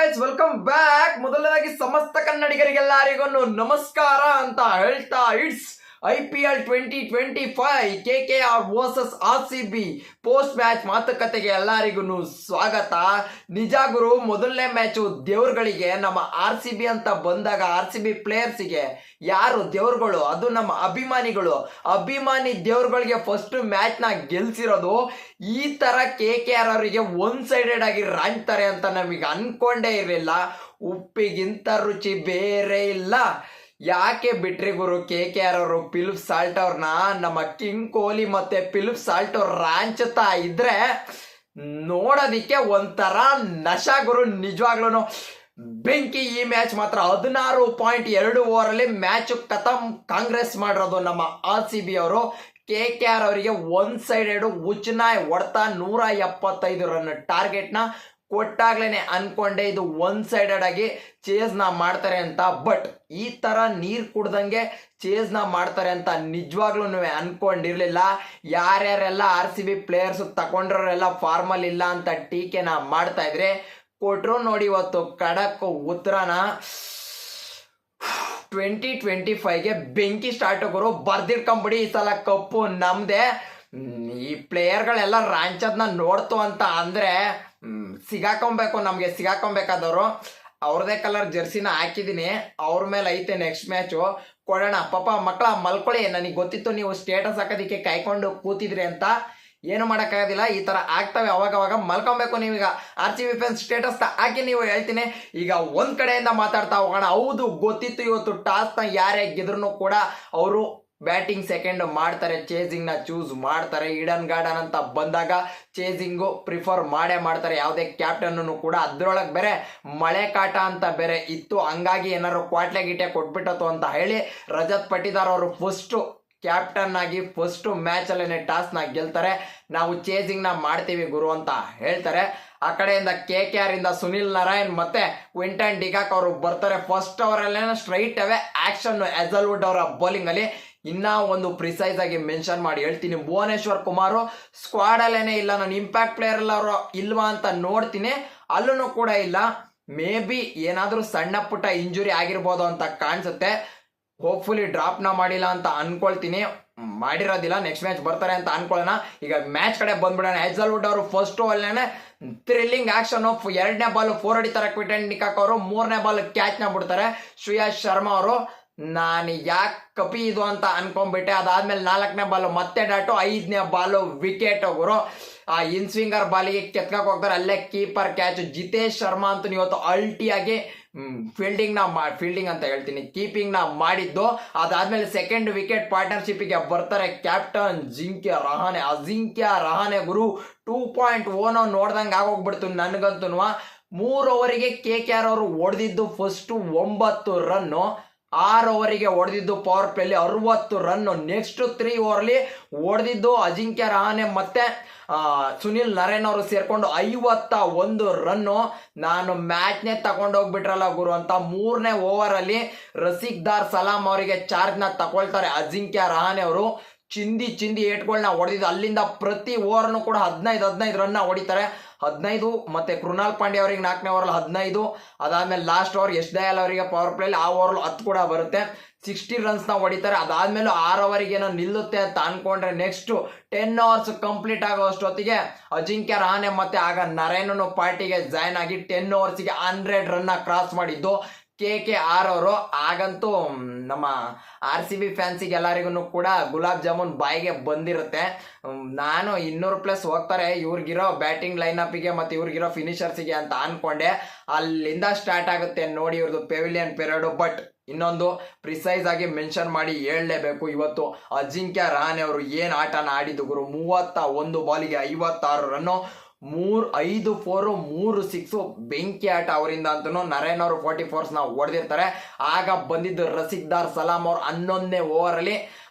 Guys, welcome back. ಮೊದಲನೇದಾಗಿ ಸಮಸ್ತ ಕನ್ನಡಿಗರಿಗೆಲ್ಲರಿಗೂ ನಮಸ್ಕಾರ ಅಂತ ಹೇಳ್ತಾ it's IPL 2025 KKR versus RCB post match ಮಾತುಕತೆಗೆ ಎಲ್ಲರಿಗೂ ಸ್ವಾಗತ. ನಿಜ ಗುರು, ಮೊದಲನೇ ಮ್ಯಾಚು ದೇವ್ರುಗಳಿಗೆ ನಮ್ಮ RCB ಅಂತ ಬಂದಾಗ RCB ಪ್ಲೇಯರ್ಸಿಗೆ ಯಾರು ದೇವ್ರುಗಳು? ಅದು ನಮ್ಮ ಅಭಿಮಾನಿ ದೇವ್ರುಗಳಿಗೆ ಫಸ್ಟ್ ಮ್ಯಾಚ್ ನ ಗೆಲ್ಸಿರೋದು. ಈ ತರ KKR ಅವರಿಗೆ ಒನ್ ಸೈಡೆಡ್ ಆಗಿ ರಾಣ್ತಾರೆ ಅಂತ ನಮಗೆ ಅನ್ಕೊಂಡೇ ಇರಲಿಲ್ಲ. ಉಪ್ಪಿಗಿಂತ ರುಚಿ ಬೇರೆ ಇಲ್ಲ. ಯಾಕೆ ಬಿಟ್ರಿ ಗುರು KKR ಅವರು ಫಿಲಿಪ್ ಸಾಲ್ಟ್ ಅವ್ರನ್ನ? ನಮ್ಮ ಕಿಂಗ್ ಕೊಹ್ಲಿ ಮತ್ತೆ ಫಿಲಿಪ್ ಸಾಲ್ಟ್ ಅವ್ರ ರಾಂಚತಾ ಇದ್ರೆ ನೋಡೋದಿಕ್ಕೆ ಒಂಥರ ನಶಾ ಗುರು. ನಿಜವಾಗ್ಲೂ ಬೆಂಕಿ. ಈ ಮ್ಯಾಚ್ ಮಾತ್ರ 16.2 ಓವರಲ್ಲಿ ಮ್ಯಾಚ್ ಖತಮ್ ಕಾಂಗ್ರೆಸ್ ಮಾಡಿರೋದು ನಮ್ಮ RCB ಅವರು. KKR ಅವರಿಗೆ ಒನ್ ಸೈಡೆಡ್ ಉಚ್ಚನಾಯ್ ಹೊಡ್ತಾ 175 ರನ್ ಟಾರ್ಗೆಟ್ನ ಕೊಟ್ಟಾಗ್ಲೇನೆ ಅನ್ಕೊಂಡೆ ಇದು ಒನ್ ಸೈಡೆಡ್ ಆಗಿ ಚೇಸ್ನ ಮಾಡ್ತಾರೆ ಅಂತ. ಬಟ್ ಈ ತರ ನೀರ್ ಕುಡ್ದಂಗೆ ಚೇಸ್ನ ಮಾಡ್ತಾರೆ ಅಂತ ನಿಜವಾಗ್ಲೂ ಅನ್ಕೊಂಡಿರ್ಲಿಲ್ಲ. ಯಾರ್ಯಾರೆಲ್ಲ RCB ಪ್ಲೇಯರ್ಸ್ ತಗೊಂಡ್ರೆಲ್ಲ ಫಾರ್ಮಲ್ ಇಲ್ಲ ಅಂತ ಟೀಕೆನ ಮಾಡ್ತಾ ಇದ್ರೆ ಕೊಟ್ರು ನೋಡಿ ಇವತ್ತು ಖಡಕ್ ಉತ್ತರನ. 2025ಗೆ ಬೆಂಕಿ ಸ್ಟಾರ್ಟ್ ಗುರು. ಬರ್ದಿಟ್ಕೊಂಬಿಡಿ, ಈ ಸಲ ಕಪ್ಪು ನಮ್ದೆ. ಈ ಪ್ಲೇಯರ್ಗಳೆಲ್ಲ ರಾಂಚದ್ನ ನೋಡ್ತು ಅಂತ ಅಂದ್ರೆ ಸಿಗಾಕೊಬೇಕಾದವರು. ಅವ್ರದೇ ಕಲರ್ ಜರ್ಸಿನ ಹಾಕಿದೀನಿ, ಅವ್ರ ಮೇಲೆ ಐತೆ ನೆಕ್ಸ್ಟ್ ಮ್ಯಾಚು. ಕೊಡೋಣ. ಪಾಪ ಮಕ್ಕಳ ಮಲ್ಕೊಳ್ಳಿ. ನನಗೆ ಗೊತ್ತಿತ್ತು ನೀವು ಸ್ಟೇಟಸ್ ಹಾಕೋದಿಕ್ಕೆ ಕಾಯ್ಕೊಂಡು ಕೂತಿದ್ರಿ ಅಂತ. ಏನು ಮಾಡೋಕ್ಕಾಗೋದಿಲ್ಲ, ಈ ಥರ ಆಗ್ತವೆ ಅವಾಗವಾಗ. ಮಲ್ಕೊಬೇಕು ನೀವೀಗ. RCB ಫ್ಯಾನ್ಸ್ ಸ್ಟೇಟಸ್ ಹಾಕಿ ನೀವು ಹೇಳ್ತೀನಿ. ಈಗ ಒಂದ್ ಕಡೆಯಿಂದ ಮಾತಾಡ್ತಾ ಹೋಗೋಣ. ಹೌದು, ಗೊತ್ತಿತ್ತು ಇವತ್ತು ಟಾಸ್ನ ಯಾರೇ ಗೆದ್ರೂ ಕೂಡ ಅವರು ಬ್ಯಾಟಿಂಗ್ ಸೆಕೆಂಡ್ ಮಾಡ್ತಾರೆ, ಚೇಸಿಂಗ್ ನ ಚೂಸ್ ಮಾಡ್ತಾರೆ. ಈಡನ್ ಗಾರ್ಡನ್ ಅಂತ ಬಂದಾಗ ಚೇಸಿಂಗು ಪ್ರಿಫರ್ ಮಾಡ್ತಾರೆ ಯಾವುದೇ ಕ್ಯಾಪ್ಟನ್ ಕೂಡ. ಅದ್ರೊಳಗೆ ಬೇರೆ ಮಳೆ ಕಾಟ ಅಂತ ಬೇರೆ ಇತ್ತು. ಹಂಗಾಗಿ ಏನಾದ್ರು ಕ್ವಾಟ್ಲೆ ಗೀಟೆ ಕೊಟ್ಬಿಟ್ಟತು ಅಂತ ಹೇಳಿ ರಜತ್ ಪಟಿದಾರ್ ಅವರು ಫಸ್ಟ್ ಕ್ಯಾಪ್ಟನ್ ಆಗಿ ಫಸ್ಟ್ ಮ್ಯಾಚ್ ಅಲ್ಲೇನೆ ಟಾಸ್ ನ ಗೆಲ್ತಾರೆ. ನಾವು ಚೇಸಿಂಗ್ ನ ಮಾಡ್ತೀವಿ ಗುರು ಅಂತ ಹೇಳ್ತಾರೆ. ಆ ಕಡೆಯಿಂದ KKR ಇಂದ ಸುನಿಲ್ ನಾರಾಯಣ್ ಮತ್ತೆ ಕ್ವಿಂಟನ್ ಡಿಕಾಕ್ ಅವರು ಬರ್ತಾರೆ. First ಅವರಲ್ಲೇನೆ straight away action Hazlewood ಅವರ ಬೌಲಿಂಗ್ ಅಲ್ಲಿ. ಇನ್ನ ಒಂದು ಪ್ರಿಸೈಸ್ ಆಗಿ ಮೆನ್ಷನ್ ಮಾಡಿ ಹೇಳ್ತೀನಿ, ಭುವನೇಶ್ವರ್ ಕುಮಾರ್ ಸ್ಕ್ವಾಡ್ ಅಲ್ಲೇನೆ ಇಲ್ಲ. ನಾನು ಇಂಪ್ಯಾಕ್ಟ್ ಪ್ಲೇಯರ್ ಎಲ್ಲ ಅವರು ಇಲ್ವಾ ಅಂತ ನೋಡ್ತೀನಿ, ಅಲ್ಲೂ ಕೂಡ ಇಲ್ಲ. ಮೇ ಬಿ ಏನಾದ್ರೂ ಸಣ್ಣ ಪುಟ್ಟ ಇಂಜುರಿ ಆಗಿರ್ಬೋದು ಅಂತ ಕಾಣಿಸುತ್ತೆ. ಹೋಪ್ಫುಲಿ ಡ್ರಾಪ್ ನ ಮಾಡಿಲ್ಲ ಅಂತ ಅನ್ಕೊಳ್ತೀನಿ. ಮಾಡಿರೋದಿಲ್ಲ, ನೆಕ್ಸ್ಟ್ ಮ್ಯಾಚ್ ಬರ್ತಾರೆ ಅಂತ ಅನ್ಕೊಳ್ಳೋಣ. ಈಗ ಮ್ಯಾಚ್ ಕಡೆ ಬಂದ್ಬಿಡೋಣ. ಹೆಜಲ್ವುಡ್ ಅವರು ಫಸ್ಟ್ ಅಲ್ಲೇನೆ ಥ್ರಿಲ್ಲಿಂಗ್ ಆಕ್ಷನ್. ಎರಡನೇ ಬಾಲ್ 4 ಹೊಡಿತಾರೆ ಕ್ವಿಂಟನ್ ಡಿಕಾಕ್ ಅವರು. 3ನೇ ಬಾಲ್ ಕ್ಯಾಚ್ ನ ಬಿಡ್ತಾರೆ ಶ್ರೇಯಸ್ ಶರ್ಮಾ ಅವರು. ನಾನು ಯಾಕೆ ಕಪಿ ಇದು ಅಂತ ಅನ್ಕೊಂಡ್ಬಿಟ್ಟೆ. ಅದಾದ್ಮೇಲೆ 4ನೇ ಬಾಲ್ ಮತ್ತೆ ಡಾಟು, 5ನೇ ಬಾಲ್ ವಿಕೆಟ್ ಗುರು. ಆ ಇನ್ಸ್ವಿಂಗರ್ ಬಾಲಿಗೆ ಕೆತ್ಕಕ್ಕೆ ಹೋಗ್ತಾರೆ, ಅಲ್ಲೇ ಕೀಪರ್ ಕ್ಯಾಚ್. ಜಿತೇಶ್ ಶರ್ಮಾ ಅಂತ ಇವತ್ತು ಅಲ್ಟಿಯಾಗಿ ಫೀಲ್ಡಿಂಗ್ ಅಂತ ಹೇಳ್ತೀನಿ, ಕೀಪಿಂಗ್ ನ ಮಾಡಿದ್ದು. ಅದಾದ್ಮೇಲೆ ಸೆಕೆಂಡ್ ವಿಕೆಟ್ ಪಾರ್ಟ್ನರ್ಶಿಪ್ಗೆ ಬರ್ತಾರೆ ಕ್ಯಾಪ್ಟನ್ ಅಜಿಂಕ್ಯ ರಹಾನೆ ಗುರು. 2.0 ನೋಡ್ದಂಗೆ ಆಗೋಗ್ಬಿಡ್ತು ನನಗಂತೂ. 3 ಓವರಿಗೆ KKR ಅವರು ಹೊಡೆದಿದ್ದು ಫಸ್ಟ್ 9 ರನ್ನು. 6 ಓವರಿಗೆ ಹೊಡೆದಿದ್ದು ಪವರ್ ಪ್ಲೇಲಿ 60 ರನ್. ನೆಕ್ಸ್ಟ್ 3 ಓವರ್ಲಿ ಹೊಡೆದಿದ್ದು ಅಜಿಂಕ್ಯ ರಹಾನೆ ಮತ್ತೆ ಸುನಿಲ್ ನಾರಾಯಣ್ ಅವರು ಸೇರ್ಕೊಂಡು 51 ರನ್ನು. ನಾನು ಮ್ಯಾಚ್ನೇ ತಗೊಂಡೋಗ್ಬಿಟ್ರಲ್ಲ ಗುರು ಅಂತ 3ನೇ ಓವರ್ ಅಲ್ಲಿ ರಸಿಕ್ದಾರ್ ಸಲಾಂ ಅವರಿಗೆ ಚಾರ್ಜ್ ನ ತಗೊಳ್ತಾರೆ ಅಜಿಂಕ್ಯ ರಹಾನೆ ಅವರು. ಚಿಂದಿ ಏಟ್ಗಳನ್ನ ಹೊಡೆದಿದ್ದು. ಅಲ್ಲಿಂದ ಪ್ರತಿ ಓವರ್ನು ಕೂಡ 15 ರನ್ನ ಹೊಡಿತಾರೆ. 15 ಮತ್ತೆ ಕೃಣಾಲ್ ಪಾಂಡ್ಯ ಅವರಿಗೆ 4ನೇ ಓವರಲ್ಲಿ 15. ಅದಾದ್ಮೇಲೆ ಲಾಸ್ಟ್ ಓವರ್ ಯಶ್ ದಯಾಲ್ ಅವರಿಗೆ ಪವರ್ ಪ್ಲೇಲಿ ಆ ಓವರ್ 10 ಕೂಡ ಬರುತ್ತೆ. 60 ರನ್ಸ್ ನ ಹೊಡಿತಾರೆ. ಅದಾದ್ಮೇಲೆ 6 ಓವರಿಗೆ ಏನೋ ನಿಲ್ಲುತ್ತೆ ಅಂತ ಅನ್ಕೊಂಡ್ರೆ ನೆಕ್ಸ್ಟ್ 10 ಅವರ್ಸ್ ಕಂಪ್ಲೀಟ್ ಆಗೋ ಅಷ್ಟೊತ್ತಿಗೆ ಅಜಿಂಕ್ಯ ರಹಾನೆ ಮತ್ತೆ ಆಗ ನಾರಾಯಣನು ಪಾರ್ಟಿಗೆ ಜಾಯ್ನ್ ಆಗಿ 10 ಓವರ್ಸ್ಗೆ 100 ರನ್ನ ಕ್ರಾಸ್ ಮಾಡಿದ್ದು KKR ಅವರು. ಆಗಂತೂ ನಮ್ಮ RCB ಫ್ಯಾನ್ಸಿಗೆ ಎಲ್ಲರಿಗೂ ಕೂಡ ಗುಲಾಬ್ ಜಾಮೂನ್ ಬಾಯಿಗೆ ಬಂದಿರುತ್ತೆ. ನಾನು 200+ ಹೋಗ್ತಾರೆ ಇವ್ರಿಗಿರೋ ಬ್ಯಾಟಿಂಗ್ ಲೈನಪ್ಗೆ ಮತ್ತೆ ಇವ್ರಿಗಿರೋ ಫಿನಿಷರ್ಸಿಗೆ ಅಂತ ಅನ್ಕೊಂಡೆ. ಅಲ್ಲಿಂದ ಸ್ಟಾರ್ಟ್ ಆಗುತ್ತೆ ನೋಡಿ ಇವ್ರದ್ದು ಪೆವಿಲಿಯನ್ ಪೀರಿಯಡ್. ಬಟ್ ಇನ್ನೊಂದು ಪ್ರಿಸೈಸ್ ಆಗಿ ಮೆನ್ಷನ್ ಮಾಡಿ ಹೇಳಲೇಬೇಕು, ಇವತ್ತು ಅಜಿಂಕ್ಯ ರಹಾನೆ ಅವರು ಏನ್ ಆಟನ ಆಡಿದ್ದು ಗುರು. 31 ಬಾಲಿಗೆ 56 ರನ್ನು, 5 4 3 6 ಬೆಂಕಿ ಆಟ ಅವರಿಂದ ಅಂತೂ. ನಾರಾಯಣ್ ಅವರು 44 ನ ಹೊಡೆದಿರ್ತಾರೆ. ಆಗ ಬಂದಿದ್ದು ರಸಿಕ್ದಾರ್ ಸಲಾಂ ಅವರು 11ನೇ ಓವರ್ ಅಲ್ಲಿ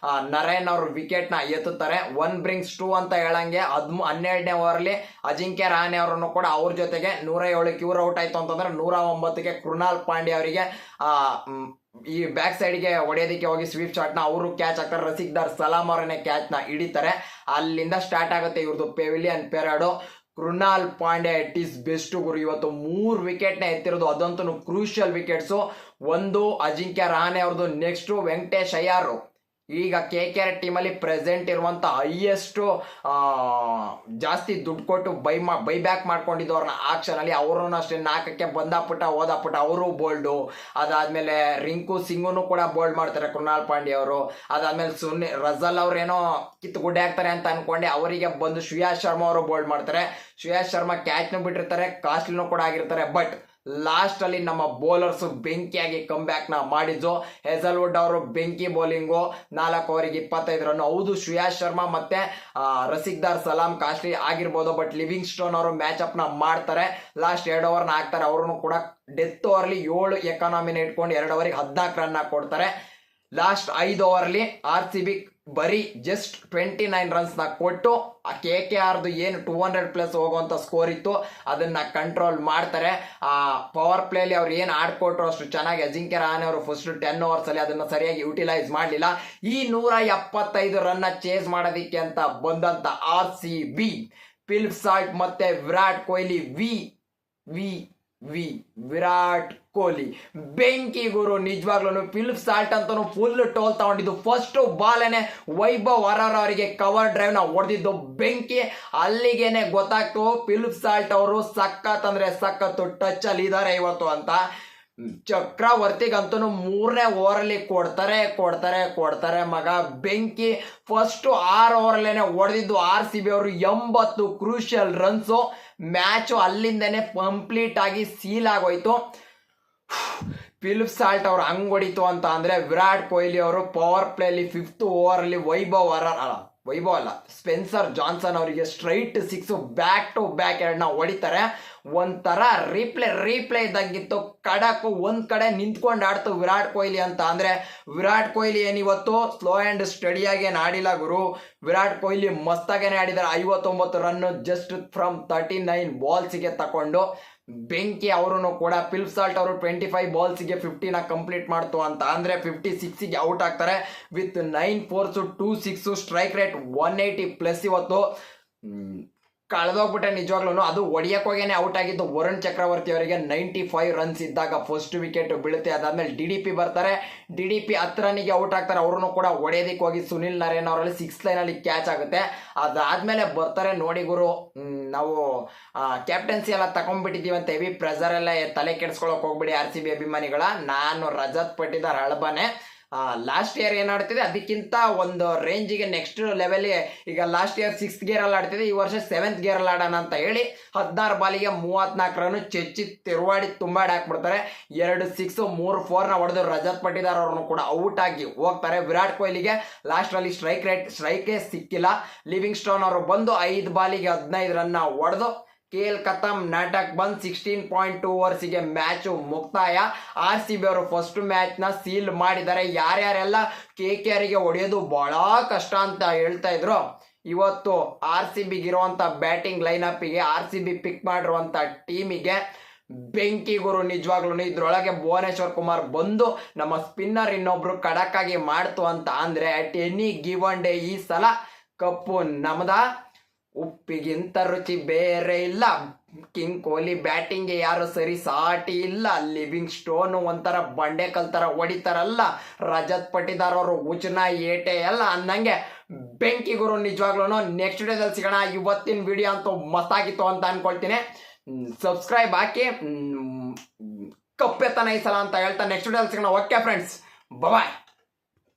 ನಾರಾಯಣ್ ಅವರು ವಿಕೆಟ್ ನ ಎತ್ತುತ್ತಾರೆ. 1 brings 2 ಅಂತ ಹೇಳಂಗೆ 12ನೇ ಓವರ್ ಅಲ್ಲಿ ಅಜಿಂಕ್ಯ ರಹಾನೆ ಅವರನ್ನು ಕೂಡ ಅವ್ರ ಜೊತೆಗೆ 107ಕ್ಕೆ ಇವ್ರು ಔಟ್ ಆಯ್ತು ಅಂತಂದ್ರೆ 109ಕ್ಕೆ ಕೃಣಾಲ್ ಪಾಂಡ್ಯ ಅವರಿಗೆ ಈ ಬ್ಯಾಕ್ ಸೈಡ್ಗೆ ಹೊಡೆಯೋದಕ್ಕೆ ಹೋಗಿ ಸ್ವೀಪ್ ಶಾಟ್ ನ ಅವರು ಕ್ಯಾಚ್ ಹಾಕ್ತಾರೆ. ರಸಿಕ್ದಾರ್ ಸಲಾಂ ಅವರನ್ನೇ ಕ್ಯಾಚ್ ನ ಹಿಡಿತಾರೆ. ಅಲ್ಲಿಂದ ಸ್ಟಾರ್ಟ್ ಆಗುತ್ತೆ ಇವ್ರದ್ದು pavilion parade. Krunal Pandya it is best ಗುರು. ಇವತ್ತು 3 ವಿಕೆಟ್ನ ಎತ್ತಿರೋದು, ಅದಂತೂ ಕ್ರೂಷಿಯಲ್ ವಿಕೆಟ್ಸು. ಒಂದು ಅಜಿಂಕ್ಯ ರಹಾನೆ ಅವ್ರದ್ದು, ನೆಕ್ಸ್ಟ್ ವೆಂಕಟೇಶ್ ಅಯ್ಯರ್. ಈಗ KKR ಟೀಮಲ್ಲಿ ಪ್ರೆಸೆಂಟ್ ಇರುವಂತ ಹೈಯೆಸ್ಟ್ ಜಾಸ್ತಿ ದುಡ್ಡು ಕೊಟ್ಟು ಬೈ ಬ್ಯಾಕ್ ಮಾಡ್ಕೊಂಡಿದ್ದವ್ರನ್ನ ಆಕ್ಷನ್ ಅಲ್ಲಿ ಅವ್ರನ್ನ ಅಷ್ಟೇ 4ಕ್ಕೆ ಬಂದಾಪುಟ ಓದಾಪುಟ ಅವರು ಬೋಲ್ಡು. ಅದಾದ್ಮೇಲೆ ರಿಂಕು ಸಿಂಗುನು ಕೂಡ ಬೋಲ್ಡ್ ಮಾಡ್ತಾರೆ ಕೃಣಾಲ್ ಪಾಂಡ್ಯ ಅವರು. ಅದಾದ್ಮೇಲೆ ರಜಲ್ ಅವ್ರೇನೋ ಕಿತ್ತುಗುಡ್ಡೆ ಹಾಕ್ತಾರೆ ಅಂತ ಅನ್ಕೊಂಡೆ, ಅವರಿಗೆ ಬಂದು ಶ್ರೇಯಾಸ್ ಶರ್ಮಾ ಅವರು ಬೋಲ್ಡ್ ಮಾಡ್ತಾರೆ. ಶ್ರೇಯಾಸ್ ಶರ್ಮಾ ಕ್ಯಾಚ್ನು ಬಿಟ್ಟಿರ್ತಾರೆ, ಕಾಸ್ಟ್ಲಿನೂ ಕೂಡ ಆಗಿರ್ತಾರೆ. ಬಟ್ ಲಾಸ್ಟ್ ಅಲ್ಲಿ ನಮ್ಮ ಬೌಲರ್ಸ್ ಬೆಂಕಿಯಾಗಿ ಕಮ್ ಬ್ಯಾಕ್ ನ ಮಾಡಿದ್ದು. ಹೆಜಲ್ವುಡ್ ಅವರು ಬೆಂಕಿ ಬೌಲಿಂಗು, 4 ಓವರಿಗೆ 25 ರನ್. ಹೌದು, ಶ್ರೇಯಾಸ್ ಶರ್ಮಾ ಮತ್ತೆ ರಸಿಕ್ದಾರ್ ಸಲಾಂ ಕಾಸ್ಟ್ಲಿ ಆಗಿರ್ಬೋದು, ಬಟ್ ಲಿವಿಂಗ್ ಸ್ಟೋನ್ ಅವರು ಮ್ಯಾಚ್ ಅಪ್ ನ ಮಾಡ್ತಾರೆ. ಲಾಸ್ಟ್ 2 ಓವರ್ನ ಹಾಕ್ತಾರೆ. ಅವ್ರನ್ನು ಕೂಡ ಡೆತ್ ಓವರ್ಲಿ 7 ಎಕಾನಮಿನ ಇಟ್ಕೊಂಡು 2 ಓವರಿಗೆ 14 ರನ್ ಕೊಡ್ತಾರೆ. ಲಾಸ್ಟ್ 5 ಓವರ್ಲಿ RCB ಬರೀ ಜಸ್ಟ್ 29 ರನ್ಸ್ ನ ಕೊಟ್ಟು KKRದು ಏನು 200+ ಹೋಗುವಂತ ಸ್ಕೋರ್ ಇತ್ತು ಅದನ್ನ ಕಂಟ್ರೋಲ್ ಮಾಡ್ತಾರೆ. ಆ ಪವರ್ ಪ್ಲೇಲಿ ಅವ್ರು ಏನು ಆಡ್ಕೊಟ್ರು ಅಷ್ಟು ಚೆನ್ನಾಗಿ ಅಜಿಂಕ್ಯ ರಹಾನೆ ಅವರು ಫಸ್ಟ್ 10 ಓವರ್ಸ್ ಅಲ್ಲಿ ಅದನ್ನ ಸರಿಯಾಗಿ ಯುಟಿಲೈಸ್ ಮಾಡಲಿಲ್ಲ. ಈ 175 ರನ್ ಚೇಸ್ ಮಾಡೋದಿಕ್ಕೆ ಅಂತ ಬಂದಂತ RCB, ಫಿಲಿಪ್ ಸಾಲ್ಟ್ ಮತ್ತೆ ವಿರಾಟ್ ಕೊಹ್ಲಿ ವಿರಾಟ್ ಕೊಹ್ಲಿ ಬೆಂಕಿ ಗುರು. ನಿಜವಾಗ್ಲೂ ಫಿಲಿಪ್ ಸಾಲ್ಟ್ ಅಂತಾನು ಫುಲ್ ಟೋಲ್ ತಗೊಂಡಿದ್ದು. ಫಸ್ಟ್ ಬಾಲೇನೆ ವೈಭವ್ ಆರ್ ಅವರಿಗೆ ಕವರ್ ಡ್ರೈವ್ ನ ಹೊಡೆದಿದ್ದು ಬೆಂಕಿ. ಅಲ್ಲಿಗೇನೆ ಗೊತ್ತಾಗ್ತು ಫಿಲಿಪ್ ಸಾಲ್ಟ್ ಅವರು ಸಖತ್ ಅಂದ್ರೆ ಸಖತ್ತು ಟಚ್ ಅಲ್ಲಿ ಇದಾರೆ ಇವತ್ತು ಅಂತ. ಚಕ್ರವರ್ತಿಗಂತೂ 3ನೇ ಓವರಲ್ಲಿ ಕೊಡ್ತಾರೆ ಮಗ ಬೆಂಕಿ. ಫಸ್ಟ್ 6 ಓವರ್ಲೇನೆ ಹೊಡೆದಿದ್ದು RCB ಅವರು 80 ಕ್ರೂಷಿಯಲ್ ರನ್ಸು. ಮ್ಯಾಚು ಅಲ್ಲಿಂದನೇ ಕಂಪ್ಲೀಟ್ ಆಗಿ ಸೀಲ್ ಆಗೋಯ್ತು. ಫಿಲಿಪ್ ಸಾಲ್ಟ್ ಅವರು ಹಂಗ್ ಹೊಡಿತು ಅಂತ ಅಂದ್ರೆ ವಿರಾಟ್ ಕೊಹ್ಲಿ ಅವರು ಪವರ್ ಪ್ಲೇಲಿ 5th ಓವರಲ್ಲಿ ಸ್ಪೆನ್ಸರ್ ಜಾನ್ಸನ್ ಅವರಿಗೆ ಸ್ಟ್ರೈಟ್ 6 ಬ್ಯಾಕ್ ಟು ಬ್ಯಾಕ್ 2ನ ಹೊಡಿತಾರೆ. ಒಂಥರ ರೀಪ್ಲೇ ಇದ್ದಂಗಿತ್ತು. ಕಡಕು ಒಂದ್ ಕಡೆ ನಿಂತ್ಕೊಂಡು ಆಡ್ತು ವಿರಾಟ್ ಕೊಹ್ಲಿ ಅಂತ ಅಂದ್ರೆ ವಿರಾಟ್ ಕೊಹ್ಲಿ ಏನಿವತ್ತು ಸ್ಲೋ ಅಂಡ್ ಸ್ಟಡಿಯಾಗಿ ಆಡಿಲ್ಲ ಗುರು. ವಿರಾಟ್ ಕೊಹ್ಲಿ ಮಸ್ತಾಗೇನೆ ಆಡಿದ್ದಾರೆ. 59 ರನ್ ಜಸ್ಟ್ ಫ್ರಮ್ 39 ಬಾಲ್ಸ್ಗೆ ತಕೊಂಡು ಬೆಂಕಿ. ಅವರು ಕೂಡ ಫಿಲಿಪ್ ಸಾಲ್ಟ್ ಅವರು 25 ಬಾಲ್ಸ್ಗೆ 50ನ ಕಂಪ್ಲೀಟ್ ಮಾಡ್ತು ಅಂತ ಅಂದ್ರೆ 56ಗೆ ಔಟ್ ಆಗ್ತಾರೆ ವಿತ್ 9 4s 2 6 ಸ್ಟ್ರೈಕ್ ರೇಟ್ 180+ ಇವತ್ತು. ಕಳೆದೋಗ್ಬಿಟ್ಟೆ ನಿಜವಾಗ್ಲೂ. ಅದು ಹೊಡಿಯಕ್ಕೆ ಹೋಗೇನೆ ಔಟ್ ಆಗಿದ್ದು ವರುಣ್ ಚಕ್ರವರ್ತಿ ಅವರಿಗೆ 95 ರನ್ಸ್ ಇದ್ದಾಗ ಫಸ್ಟ್ ವಿಕೆಟ್ ಬೀಳುತ್ತೆ. ಅದಾದ್ಮೇಲೆ DDP ಬರ್ತಾರೆ. DDP 10 ರನ್ನಿಗೆ ಔಟ್ ಆಗ್ತಾರೆ. ಅವ್ರನ್ನು ಕೂಡ ಹೊಡೆಯೋದಕ್ಕೆ ಹೋಗಿ ಸುನಿಲ್ ನರೇನ್ ಅವರಲ್ಲಿ 6th ಲೈನಲ್ಲಿ ಕ್ಯಾಚ್ ಆಗುತ್ತೆ. ಅದಾದ್ಮೇಲೆ ಬರ್ತಾರೆ ನೋಡಿ ಗುರು, ನಾವು ಕ್ಯಾಪ್ಟನ್ಸಿ ಎಲ್ಲ ತಗೊಂಡ್ಬಿಟ್ಟಿದ್ದೀವಿ ಅಂತ ಹೆವಿ ಪ್ರೆಸರ್ ಎಲ್ಲ ತಲೆ ಕೆಡ್ಸ್ಕೊಳಕ್ ಹೋಗ್ಬಿಡಿ RCB ಅಭಿಮಾನಿಗಳ. ನಾನು ರಜತ್ ಪಟ್ಟಿದಾರ್ ಹಳಬನೆ. ಲಾಸ್ಟ್ ಇಯರ್ ಏನಾಡ್ತಿದೆ ಅದಕ್ಕಿಂತ ಒಂದು ರೇಂಜಿಗೆ ನೆಕ್ಸ್ಟ್ ಲೆವೆಲ್. ಈಗ ಲಾಸ್ಟ್ ಇಯರ್ 6th ಗೇರಲ್ಲಿ ಆಡ್ತಿದೆ, ಈ ವರ್ಷ 7th ಗೇರಲ್ಲಿ ಆಡೋಣ ಅಂತ ಹೇಳಿ 16 ಬಾಲಿಗೆ 34 ರನ್ ಚೆಚ್ಚಿ ತಿರುವಾಡಿ ತುಂಬಾಡಿ ಹಾಕ್ಬಿಡ್ತಾರೆ. 2 6 3 4ನ ಹೊಡೆದು ರಜತ್ ಪಟ್ಟಿದಾರ್ ಅವ್ರನ್ನು ಕೂಡ ಔಟ್ ಆಗಿ ಹೋಗ್ತಾರೆ. ವಿರಾಟ್ ಕೊಹ್ಲಿಗೆ ಲಾಸ್ಟ್ ಅಲ್ಲಿ ಸ್ಟ್ರೈಕೇ ಸಿಕ್ಕಿಲ್ಲ. ಲಿವಿಂಗ್ ಸ್ಟೋನ್ ಅವರು ಬಂದು 5 ಬಾಲಿಗೆ 15 ರನ್ ಹೊಡೆದು ಕೇಲ್ ಕತಮ್ ನಾಟಕ್ ಬಂದ್ 16.2 ಓವರ್ಸ್ಗೆ ಮ್ಯಾಚ್ ಮುಕ್ತಾಯ. RCB ಅವರು ಫಸ್ಟ್ ಮ್ಯಾಚ್ ನ ಸೀಲ್ ಮಾಡಿದ್ದಾರೆ. ಯಾರ್ಯಾರೆಲ್ಲ KKRಗೆ ಹೊಡೆಯೋದು ಬಹಳ ಕಷ್ಟ ಅಂತ ಹೇಳ್ತಾ ಇದ್ರು, ಇವತ್ತು RCB ಇರುವಂತ ಬ್ಯಾಟಿಂಗ್ ಲೈನಪ್ಗೆ RCB ಪಿಕ್ ಮಾಡಿರುವಂತ ಟೀಮಿಗೆ ಬೆಂಕಿ ಗುರು. ನಿಜವಾಗ್ಲೂ ಇದ್ರೊಳಗೆ ಭುವನೇಶ್ವರ್ ಕುಮಾರ್ ಬಂದು ನಮ್ಮ ಸ್ಪಿನ್ನರ್ ಇನ್ನೊಬ್ರು ಖಡಕ್ ಆಗಿ ಮಾಡ್ತು ಅಂತ ಅಂದ್ರೆ ಅಟ್ ಎನಿ ಗಿವನ್ ಡೇ ಈ ಸಲ ಕಪ್ಪು ನಮ್ದ. ಉಪ್ಪಿಗಿಂತ ರುಚಿ ಬೇರೆ ಇಲ್ಲ. ಕಿಂಗ್ ಕೊಹ್ಲಿ ಬ್ಯಾಟಿಂಗ್ಗೆ ಯಾರು ಸರಿ ಸಾಟಿ ಇಲ್ಲ. ಲಿವಿಂಗ್ ಸ್ಟೋನ್ ಒಂಥರ ಬಂಡೆಕಲ್ ತರ ಹೊಡಿತಾರಲ್ಲ, ರಜತ್ ಪಟ್ಟಿದಾರ್ ಅವರು ಉಚನ ಏಟೆ ಎಲ್ಲ ಅನ್ನಂಗೆ ಬೆಂಕಿ ಗುರು. ನಿಜವಾಗ್ಲೂ ನೆಕ್ಸ್ಟ್ ಡೇದಲ್ಲಿ ಸಿಗೋಣ. ಇವತ್ತಿನ ವಿಡಿಯೋ ಅಂತೂ ಮಸ್ತಾಗಿತ್ತು ಅಂತ ಅನ್ಕೊಳ್ತೀನಿ. ಸಬ್ಸ್ಕ್ರೈಬ್ ಹಾಕಿ ಕಪ್ಪೆತನ ಈ ಸಲ ಅಂತ ಹೇಳ್ತಾ ನೆಕ್ಸ್ಟ್ ಡೇದಲ್ಲಿ ಸಿಗೋಣ. ಓಕೆ ಫ್ರೆಂಡ್ಸ್, ಬಾಯ್.